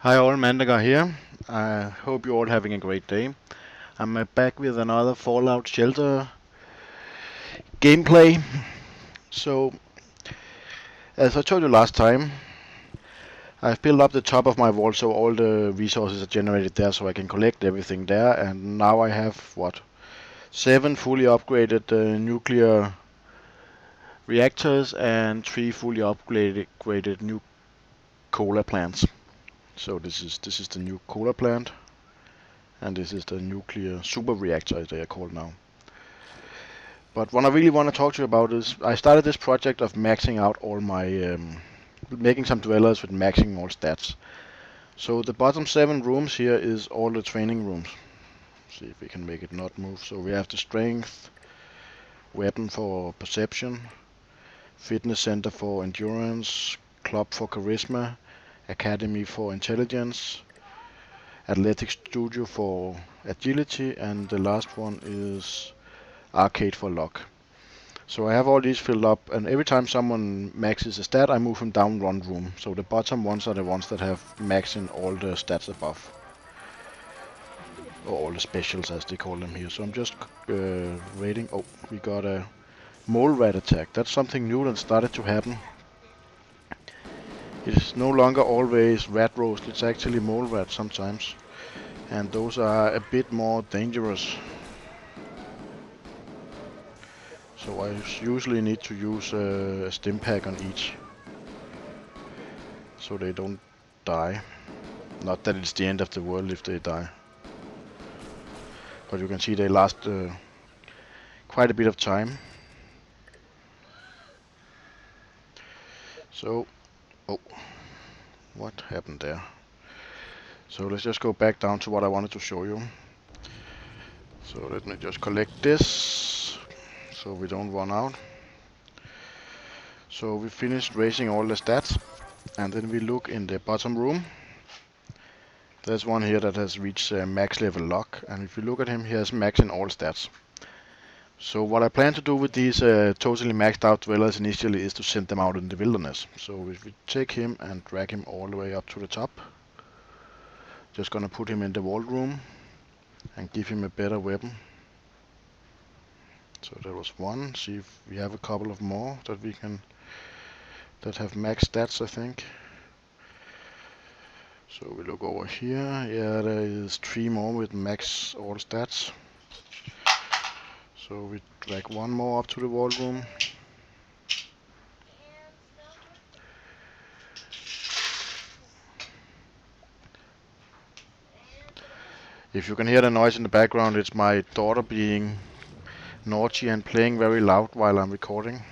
Hi all, Mandagar here. I hope you're all having a great day. I'm back with another Fallout Shelter gameplay. So, as I told you last time, I've built up the top of my vault so all the resources are generated there so I can collect everything there. And now I have, what, 7 fully upgraded nuclear reactors and 3 fully upgraded new cola plants. So this is the new cola plant, and this is the nuclear super reactor as they are called now. But what I really want to talk to you about is I started this project of maxing out all my, making some dwellers with maxing all stats. So the bottom 7 rooms here is all the training rooms. See if we can make it not move. So we have the strength, weapon for perception, fitness center for endurance, club for charisma, academy for intelligence, athletic studio for agility, and the last one is arcade for luck. So I have all these filled up, and every time someone maxes a stat, I move him down one room. So the bottom ones are the ones that have max in all the stats above, or all the specials as they call them here. So I'm just waiting. Oh, we got a mole rat attack. That's something new that started to happen. It is no longer always rat roast, it's actually mole rat sometimes. And those are a bit more dangerous. So I usually need to use a stim pack on each, so they don't die. Not that it's the end of the world if they die. But you can see they last quite a bit of time. So, oh, what happened there? So let's just go back down to what I wanted to show you. So let me just collect this, so we don't run out. So we finished raising all the stats, and then we look in the bottom room. There's one here that has reached max level lock, and if you look at him, he has max in all stats. So what I plan to do with these totally maxed out dwellers initially is to send them out in the wilderness. So if we take him and drag him all the way up to the top, just gonna put him in the vault room and give him a better weapon. So there was one. See if we have a couple of more that have max stats, I think. So we look over here. Yeah, there is 3 more with max all stats. So we drag one more up to the vault room. If you can hear the noise in the background, it's my daughter being naughty and playing very loud while I'm recording.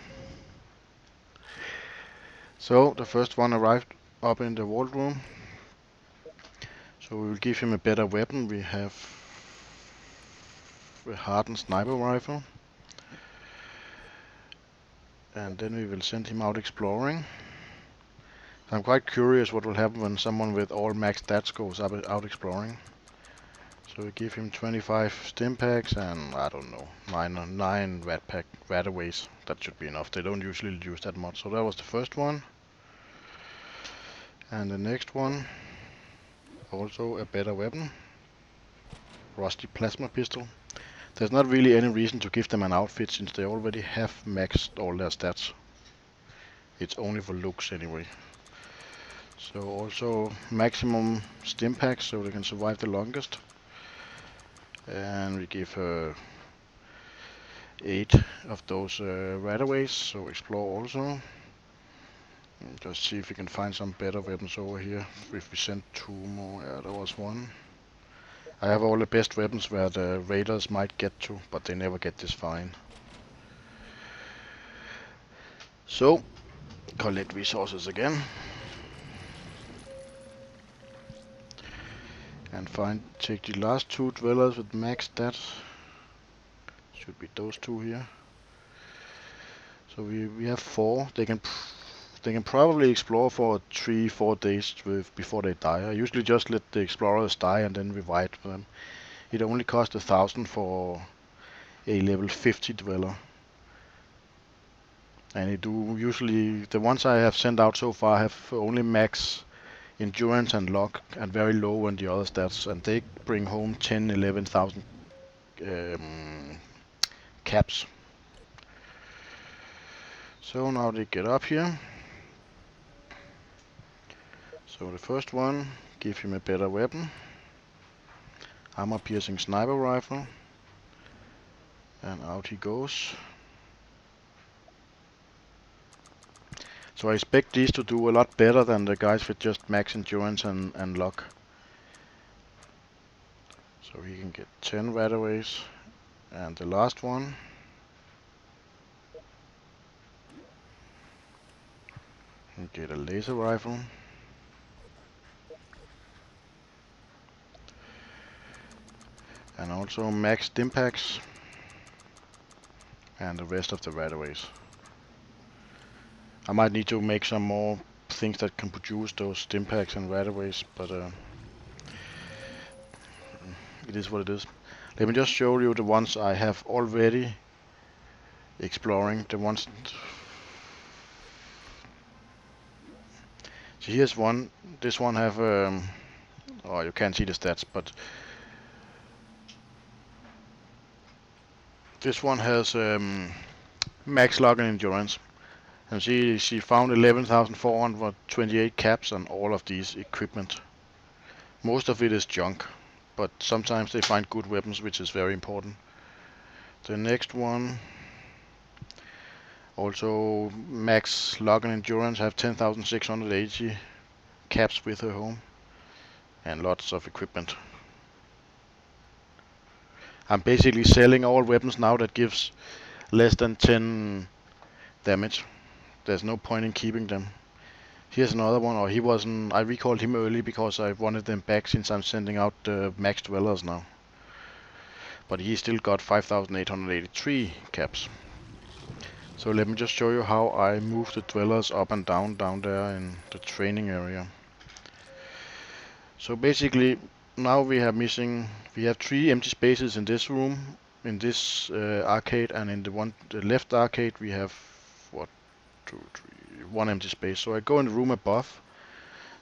So the first one arrived up in the vault room. So we will give him a better weapon. We have a hardened sniper rifle. And then we will send him out exploring. I'm quite curious what will happen when someone with all max stats goes out exploring. So we give him 25 stim packs and I don't know, 9 rataways. That should be enough. They don't usually use that much. So that was the first one. And the next one, also a better weapon. Rusty plasma pistol. There's not really any reason to give them an outfit since they already have maxed all their stats. It's only for looks anyway. So also maximum stim packs so they can survive the longest. And we give her 8 of those rataways, so explore also. And just see if we can find some better weapons over here. If we send 2 more, yeah, there was one. I have all the best weapons where the raiders might get to, but they never get this fine. So, collect resources again. And take the last 2 dwellers with max stats. Should be those 2 here. So we have 4. They can probably explore for 3-4 days before they die. I usually just let the explorers die and then revive them. It only costs 1,000 for a level 50 dweller. And it do usually, the ones I have sent out so far have only max endurance and luck, and very low on the other stats, and they bring home 10, 11,000 caps. So now they get up here. So the first one, give him a better weapon. Armor piercing sniper rifle. And out he goes. So I expect these to do a lot better than the guys with just max endurance and luck. So he can get 10 rataways. And the last one. And get a laser rifle. And also max stimpaks. And the rest of the rataways. I might need to make some more things that can produce those stimpaks and rataways, but it is what it is. Let me just show you the ones I have already exploring. The ones. So here's one. This one have oh, you can't see the stats, but this one has max luck and endurance. And she found 11,428 caps on all of these equipment. Most of it is junk, but sometimes they find good weapons, which is very important. The next one, also max luck and endurance, have 10,680 caps with her home, and lots of equipment. I'm basically selling all weapons now that gives less than 10 damage. There's no point in keeping them. Here's another one, or he wasn't. I recalled him early because I wanted them back since I'm sending out the max dwellers now. But he still got 5,883 caps. So let me just show you how I move the dwellers up and down there in the training area. So basically, now we have 3 empty spaces in this room, in this arcade, and in the left arcade we have what, 2, 3, 1 empty space. So I go in the room above.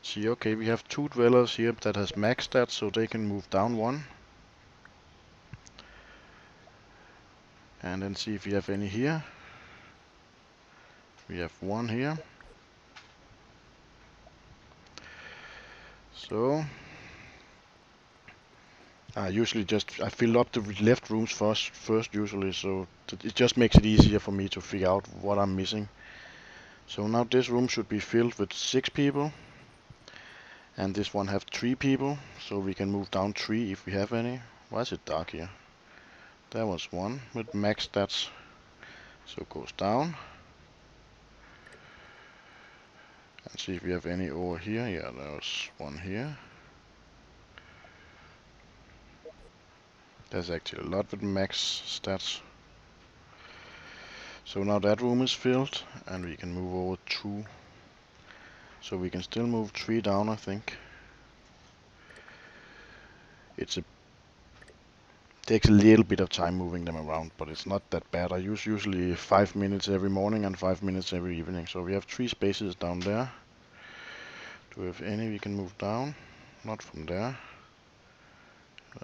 See, okay, we have 2 dwellers here that has max stats, so they can move down 1. And then see if we have any here. We have 1 here. So I usually I fill up the left rooms first usually, so it just makes it easier for me to figure out what I'm missing. So now this room should be filled with 6 people, and this one have 3 people, so we can move down 3 if we have any. Why is it dark here? There was 1 with max stats, so it goes down. And see if we have any over here. Yeah, there was 1 here. There's actually a lot with max stats. So now that room is filled, and we can move over 2. So we can still move 3 down, I think. It takes a little bit of time moving them around, but it's not that bad. I use usually 5 minutes every morning and 5 minutes every evening. So we have 3 spaces down there. Do we have any we can move down? Not from there.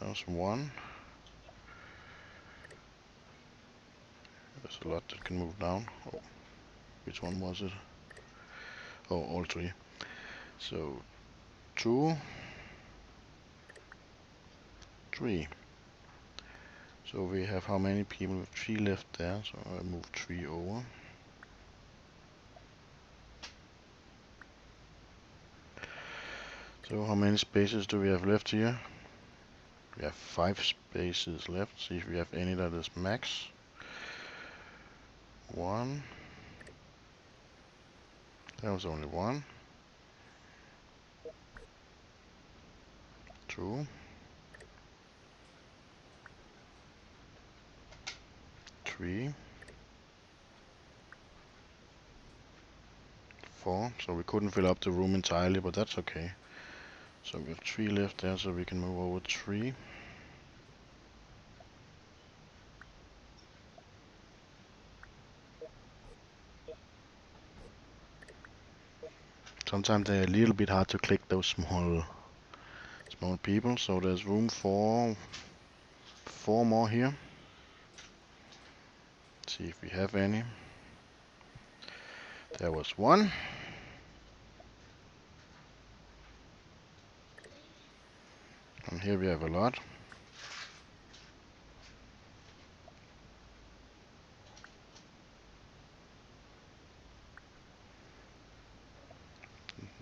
There's 1. There's a lot that can move down. Oh, which one was it? Oh, all 3. So 2, 3. So we have how many people? 3 left there, so I move 3 over. So how many spaces do we have left here? We have 5 spaces left. See if we have any that is max. 1. There was only 1. 2. 3. 4. So we couldn't fill up the room entirely, but that's okay. So we have 3 left there, so we can move over 3. sometimes they're a little bit hard to click those small people. So there's room for 4 more here. See if we have any. There was one. And here we have a lot.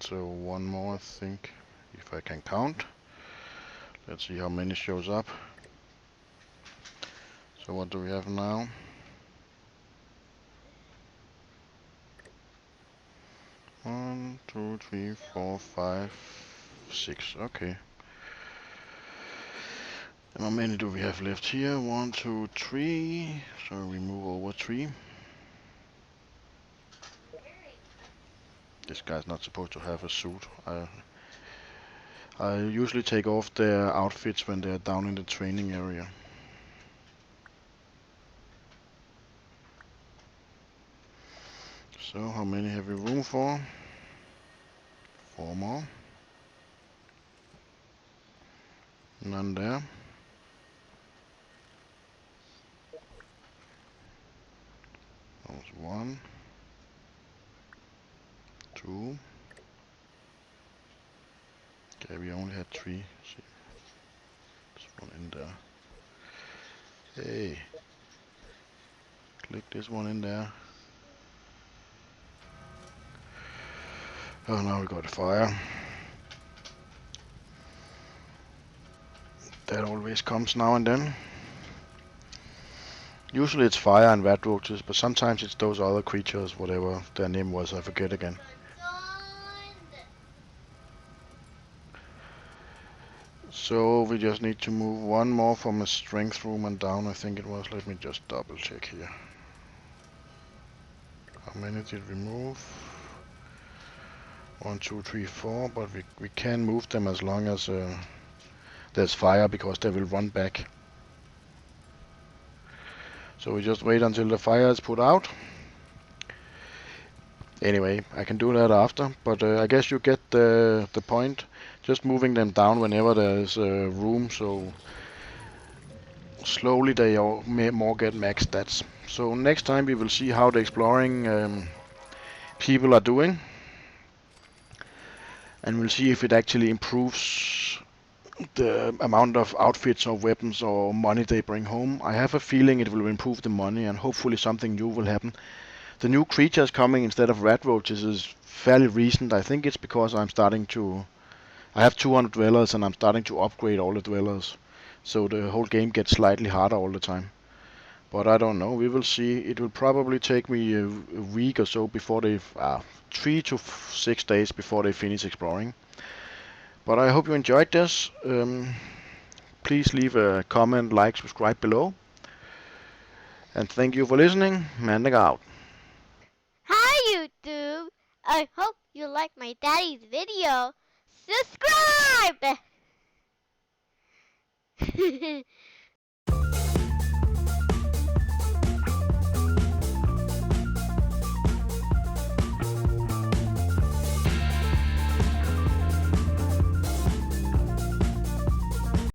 So one more, I think, if I can count. Let's see how many shows up. So what do we have now? 1, 2, 3, 4, 5, 6. Okay. And how many do we have left here? 1, 2, 3. So we move over 3. This guy's not supposed to have a suit. I usually take off their outfits when they're down in the training area. So how many have we room for? 4 more. None there. That was 1, 2. Okay, we only had 3. See, there's one in there. Hey, click this one in there. Oh, now we got a fire. That always comes now and then. Usually it's fire and rat roaches, but sometimes it's those other creatures, whatever their name was, I forget again. So we just need to move one more from a strength room and down, I think it was. Let me just double check here. How many did we move? 1, 2, 3, 4, but we can move them as long as there's fire, because they will run back. So we just wait until the fire is put out. Anyway, I can do that after, but I guess you get the point. Just moving them down whenever there is room, so slowly they all more get max stats. So next time we will see how the exploring people are doing, and we'll see if it actually improves the amount of outfits or weapons or money they bring home. I have a feeling it will improve the money, and hopefully something new will happen. The new creatures coming instead of rat roaches is fairly recent. I think it's because I have 200 dwellers and I'm starting to upgrade all the dwellers. So the whole game gets slightly harder all the time. But I don't know, we will see. It will probably take me a week or so before 3 to 6 days before they finish exploring. But I hope you enjoyed this. Please leave a comment, like, subscribe below. And thank you for listening. Mandagar out. Hi YouTube! I hope you like my daddy's video. Subscribe!